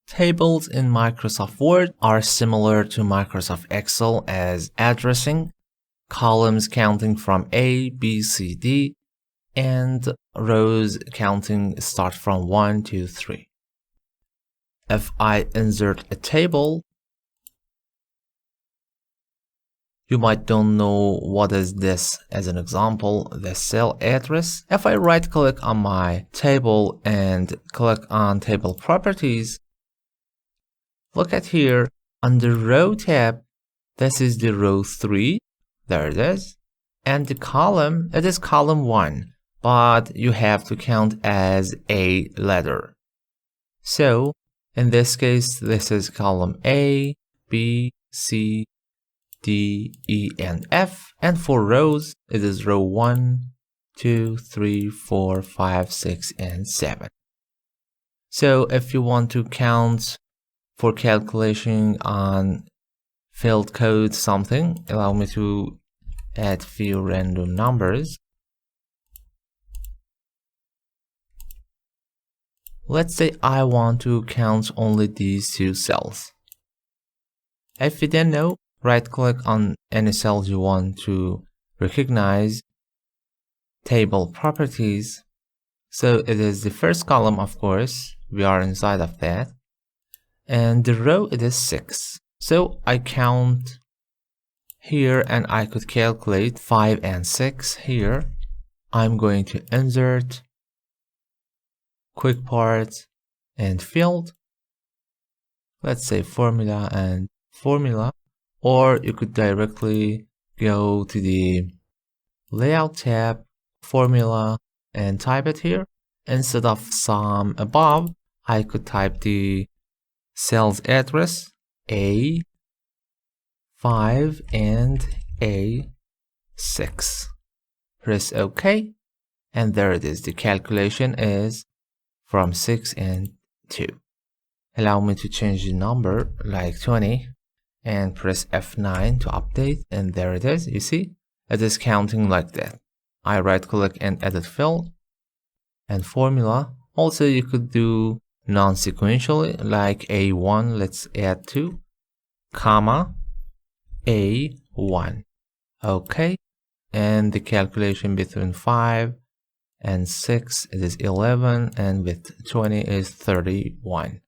Tables in Microsoft Word are similar to Microsoft Excel as addressing, columns counting from A, B, C, D, and rows counting start from 1 to 3. If I insert a table, you might don't know what is this. As an example, the cell address. If I right click on my table and click on table properties, look at here under row tab, this is the row 3, there it is, and the column, it is column 1, but you have to count as a letter. So in this case, this is column A, B, C, D, E, and F, and for rows, it is row 1, 2, 3, 4, 5, 6, and 7. So if you want to count for calculation on field code something, allow me to add few random numbers. Let's say I want to count only these 2 cells. If you didn't know, right click on any cells you want to recognize, table properties. So it is the first column, of course, we are inside of that. And the row, it is 6. So I count here and I could calculate 5 and 6 here. I'm going to insert quick part and field. Let's say formula and formula. Or you could directly go to the layout tab, formula, and type it here. Instead of sum above, I could type the cell's address A5 and A6. Press OK, and there it is. The calculation is from 6 and 2. Allow me to change the number like 20 and press F9 to update, and there it is. You see, it is counting like that. I right click and edit field and formula. Also, you could do non-sequentially like A1, let's add 2, comma A1. Okay, and the calculation between 5 and 6 it is 11, and with 20 is 31.